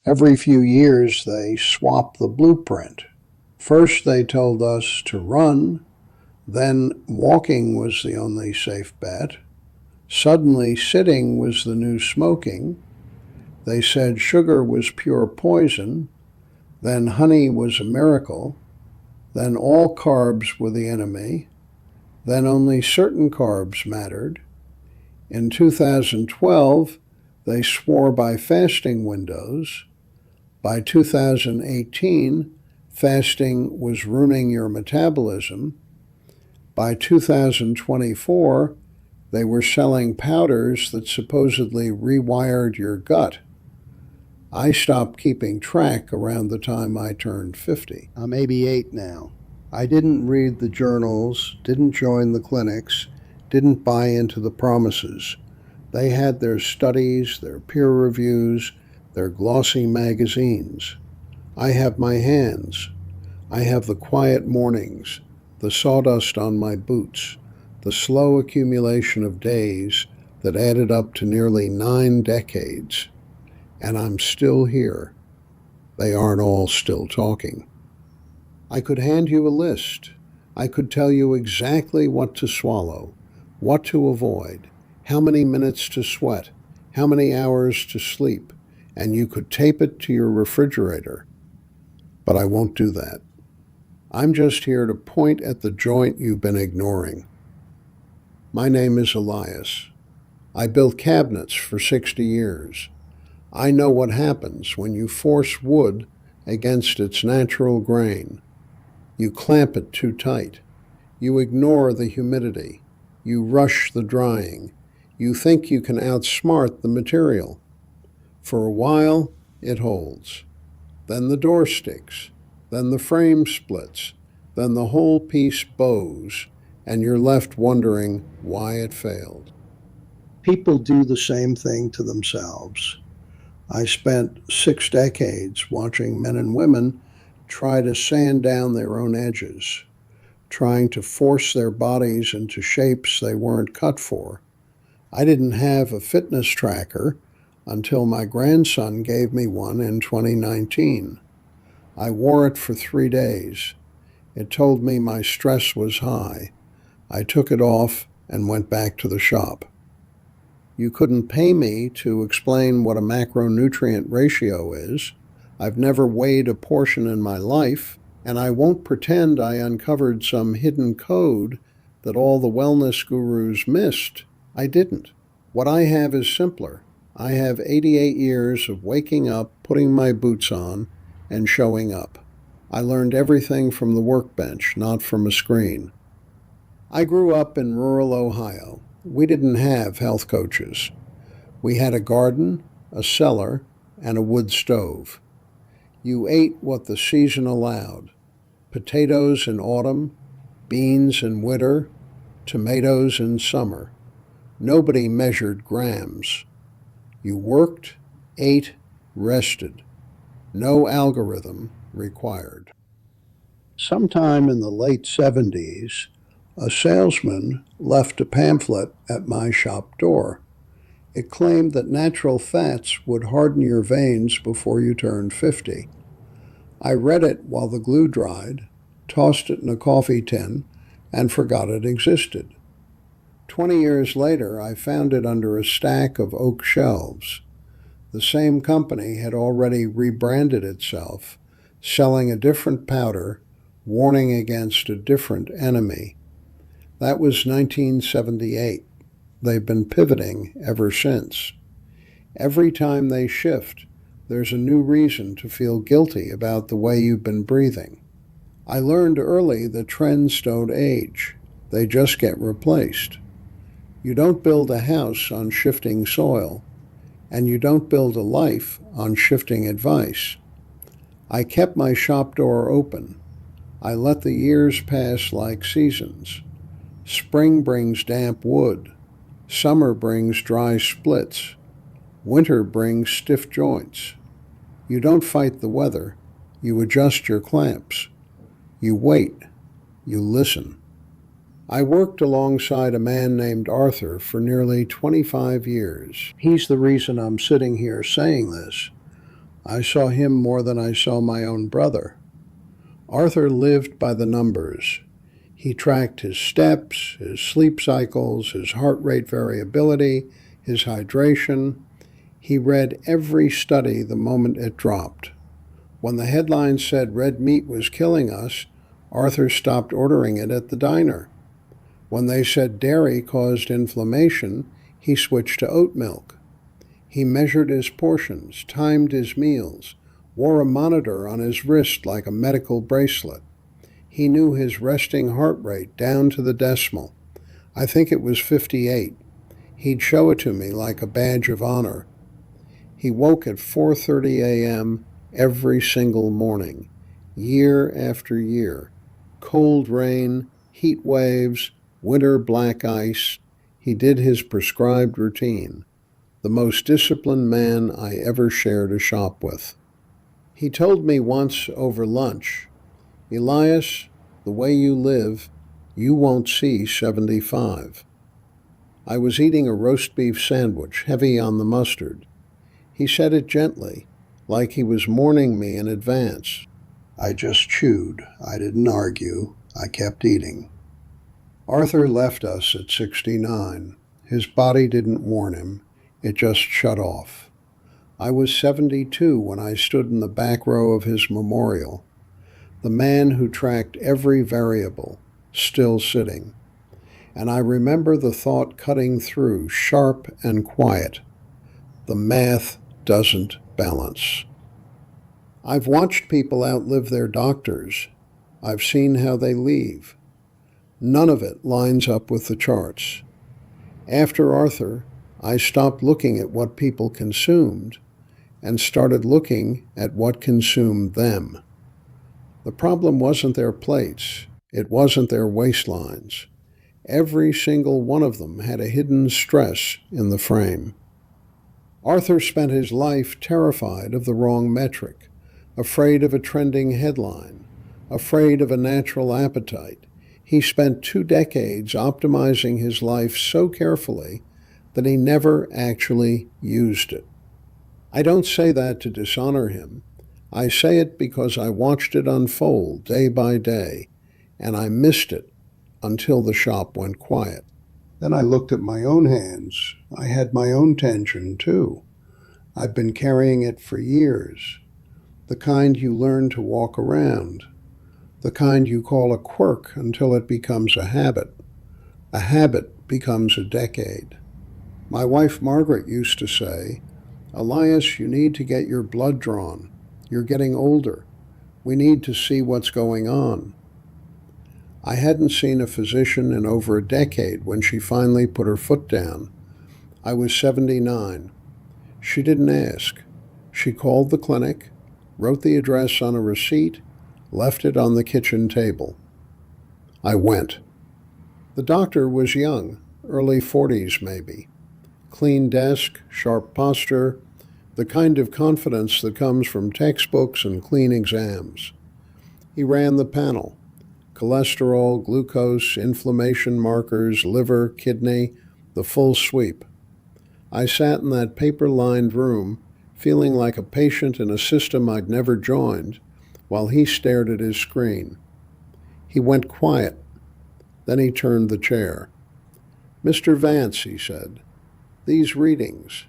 Every few years, they swap the blueprint. First, they told us to run, then walking was the only safe bet. Suddenly, sitting was the new smoking. They said sugar was pure poison, then honey was a miracle, then all carbs were the enemy, then only certain carbs mattered. In 2012, they swore by fasting windows. By 2018, fasting was ruining your metabolism. By 2024, they were selling powders that supposedly rewired your gut. I stopped keeping track around the time I turned 50. I'm 88 now. I didn't read the journals, didn't join the clinics, didn't buy into the promises. They had their studies, their peer reviews, their glossy magazines. I have my hands. I have the quiet mornings, the sawdust on my boots, the slow accumulation of days that added up to nearly 9 decades. And I'm still here. They aren't all still talking. I could hand you a list. I could tell you exactly what to swallow, what to avoid, how many minutes to sweat, how many hours to sleep, and you could tape it to your refrigerator. But I won't do that. I'm just here to point at the joint you've been ignoring. My name is Elias. I built cabinets for 60 years. I know what happens when you force wood against its natural grain. You clamp it too tight. You ignore the humidity. You rush the drying. You think you can outsmart the material. For a while, it holds. Then the door sticks. Then the frame splits. Then the whole piece bows, and you're left wondering why it failed. People do the same thing to themselves. I spent 6 decades watching men and women try to sand down their own edges, trying to force their bodies into shapes they weren't cut for. I didn't have a fitness tracker until my grandson gave me one in 2019. I wore it for 3 days. It told me my stress was high. I took it off and went back to the shop. You couldn't pay me to explain what a macronutrient ratio is. I've never weighed a portion in my life, and I won't pretend I uncovered some hidden code that all the wellness gurus missed. I didn't. What I have is simpler. I have 88 years of waking up, putting my boots on, and showing up. I learned everything from the workbench, not from a screen. I grew up in rural Ohio. We didn't have health coaches. We had a garden, a cellar, and a wood stove. You ate what the season allowed. Potatoes in autumn, beans in winter, tomatoes in summer. Nobody measured grams. You worked, ate, rested. No algorithm required. Sometime in the late 70s, a salesman left a pamphlet at my shop door. It claimed that natural fats would harden your veins before you turned 50. I read it while the glue dried, tossed it in a coffee tin, and forgot it existed. 20 years later, I found it under a stack of oak shelves. The same company had already rebranded itself, selling a different powder, warning against a different enemy. That was 1978. They've been pivoting ever since. Every time they shift, there's a new reason to feel guilty about the way you've been breathing. I learned early that trends don't age. They just get replaced. You don't build a house on shifting soil, and you don't build a life on shifting advice. I kept my shop door open. I let the years pass like seasons. Spring brings damp wood. Summer brings dry splits. Winter brings stiff joints. You don't fight the weather. You adjust your clamps. You wait. You listen. I worked alongside a man named Arthur for nearly 25 years. He's the reason I'm sitting here saying this. I saw him more than I saw my own brother. Arthur lived by the numbers. He tracked his steps, his sleep cycles, his heart rate variability, his hydration. He read every study the moment it dropped. When the headline said red meat was killing us, Arthur stopped ordering it at the diner. When they said dairy caused inflammation, he switched to oat milk. He measured his portions, timed his meals, wore a monitor on his wrist like a medical bracelet. He knew his resting heart rate down to the decimal. I think it was 58. He'd show it to me like a badge of honor. He woke at 4:30 a.m. every single morning, year after year. Cold rain, heat waves, winter black ice. He did his prescribed routine. The most disciplined man I ever shared a shop with. He told me once over lunch, "Elias, the way you live, you won't see 75." I was eating a roast beef sandwich, heavy on the mustard. He said it gently, like he was mourning me in advance. I just chewed. I didn't argue. I kept eating. Arthur left us at 69. His body didn't warn him. It just shut off. I was 72 when I stood in the back row of his memorial. The man who tracked every variable, still sitting. And I remember the thought cutting through, sharp and quiet. The math doesn't balance. I've watched people outlive their doctors. I've seen how they leave. None of it lines up with the charts. After Arthur, I stopped looking at what people consumed and started looking at what consumed them. The problem wasn't their plates. It wasn't their waistlines. Every single one of them had a hidden stress in the frame. Arthur spent his life terrified of the wrong metric, afraid of a trending headline, afraid of a natural appetite. He spent 2 decades optimizing his life so carefully that he never actually used it. I don't say that to dishonor him. I say it because I watched it unfold day by day, and I missed it until the shop went quiet. Then I looked at my own hands. I had my own tension, too. I've been carrying it for years. The kind you learn to walk around. The kind you call a quirk until it becomes a habit. A habit becomes a decade. My wife Margaret used to say, "Elias, you need to get your blood drawn. You're getting older. We need to see what's going on." I hadn't seen a physician in over a decade when she finally put her foot down. I was 79. She didn't ask. She called the clinic, wrote the address on a receipt, left it on the kitchen table. I went. The doctor was young, early 40s maybe. Clean desk, sharp posture, the kind of confidence that comes from textbooks and clean exams. He ran the panel. Cholesterol, glucose, inflammation markers, liver, kidney, the full sweep. I sat in that paper-lined room, feeling like a patient in a system I'd never joined, while he stared at his screen. He went quiet. Then he turned the chair. "Mr. Vance," he said, "these readings,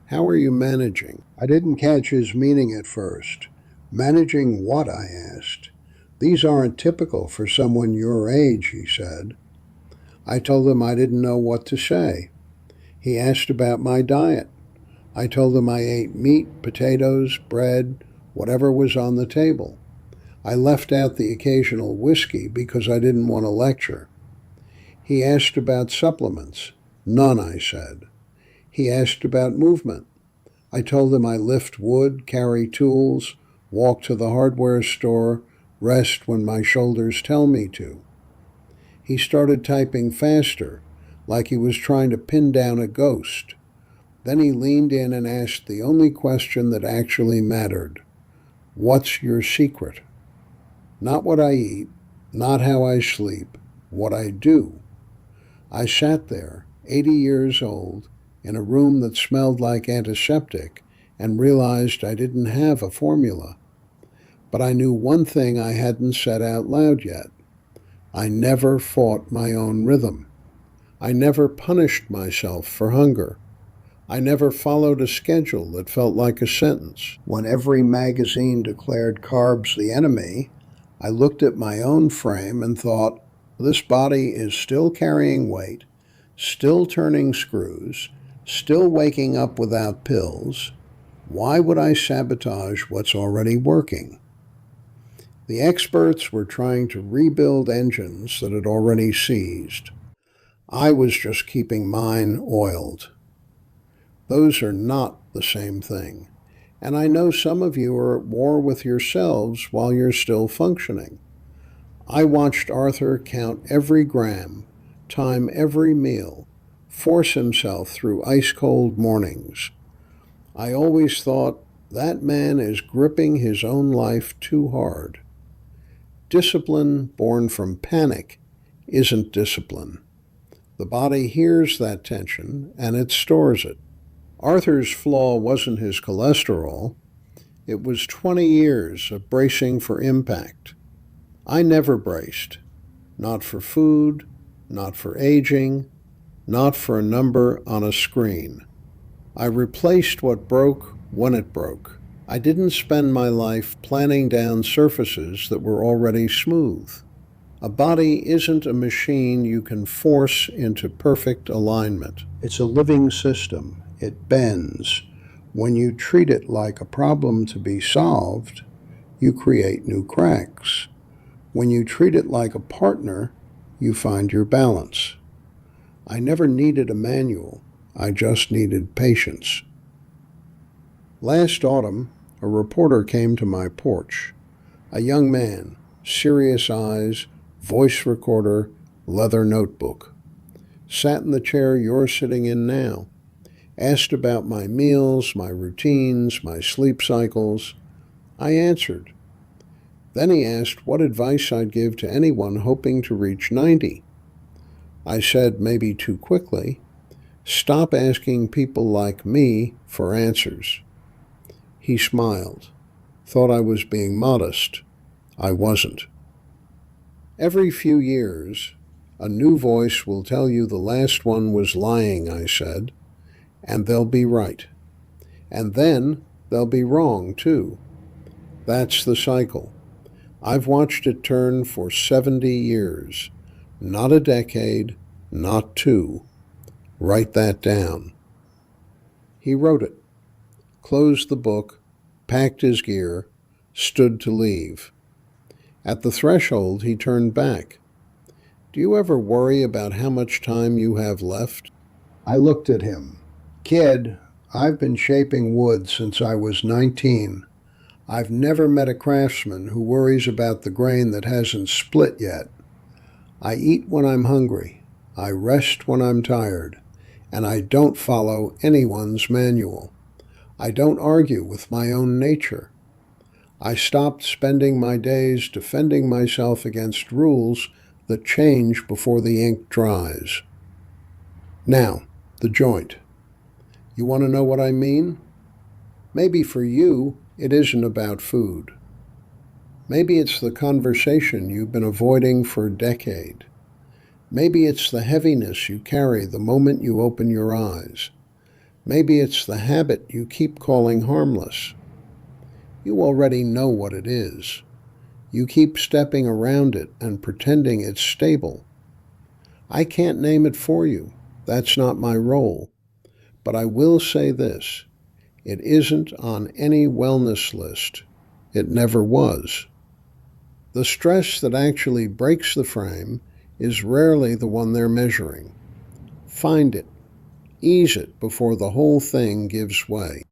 how are you managing?" I didn't catch his meaning at first. "Managing what?" I asked. "These aren't typical for someone your age," he said. I told him I didn't know what to say. He asked about my diet. I told him I ate meat, potatoes, bread, whatever was on the table. I left out the occasional whiskey because I didn't want to lecture. He asked about supplements. "None," I said. He asked about movement. I told him I lift wood, carry tools, walk to the hardware store, rest when my shoulders tell me to. He started typing faster, like he was trying to pin down a ghost. Then he leaned in and asked the only question that actually mattered. "What's your secret?" Not what I eat, not how I sleep, what I do. I sat there, 80 years old, in a room that smelled like antiseptic, and realized I didn't have a formula. But I knew one thing I hadn't said out loud yet. I never fought my own rhythm. I never punished myself for hunger. I never followed a schedule that felt like a sentence. When every magazine declared carbs the enemy, I looked at my own frame and thought, this body is still carrying weight, still turning screws, still waking up without pills. Why would I sabotage what's already working? The experts were trying to rebuild engines that had already seized. I was just keeping mine oiled. Those are not the same thing. And I know some of you are at war with yourselves while you're still functioning. I watched Arthur count every gram, time every meal, force himself through ice-cold mornings. I always thought, that man is gripping his own life too hard. Discipline born from panic isn't discipline. The body hears that tension and it stores it. Arthur's flaw wasn't his cholesterol. It was 20 years of bracing for impact. I never braced. Not for food, not for aging, not for a number on a screen. I replaced what broke when it broke. I didn't spend my life planning down surfaces that were already smooth. A body isn't a machine you can force into perfect alignment. It's a living system. It bends. When you treat it like a problem to be solved, you create new cracks. When you treat it like a partner, you find your balance. I never needed a manual. I just needed patience. Last autumn, a reporter came to my porch. A young man, serious eyes, voice recorder, leather notebook. Sat in the chair you're sitting in now. Asked about my meals, my routines, my sleep cycles. I answered. Then he asked what advice I'd give to anyone hoping to reach 90. I said, maybe too quickly, stop asking people like me for answers. He smiled, thought I was being modest. I wasn't. Every few years, a new voice will tell you the last one was lying, I said, and they'll be right. And then they'll be wrong, too. That's the cycle. I've watched it turn for 70 years. Not a decade, not two. Write that down. He wrote it, closed the book, packed his gear, stood to leave. At the threshold, he turned back. Do you ever worry about how much time you have left? I looked at him. Kid, I've been shaping wood since I was 19. I've never met a craftsman who worries about the grain that hasn't split yet. I eat when I'm hungry. I rest when I'm tired. And I don't follow anyone's manual. I don't argue with my own nature. I stopped spending my days defending myself against rules that change before the ink dries. Now, the joint. You want to know what I mean? Maybe for you, it isn't about food. Maybe it's the conversation you've been avoiding for a decade. Maybe it's the heaviness you carry the moment you open your eyes. Maybe it's the habit you keep calling harmless. You already know what it is. You keep stepping around it and pretending it's stable. I can't name it for you. That's not my role. But I will say this. It isn't on any wellness list. It never was. The stress that actually breaks the frame is rarely the one they're measuring. Find it. Ease it before the whole thing gives way.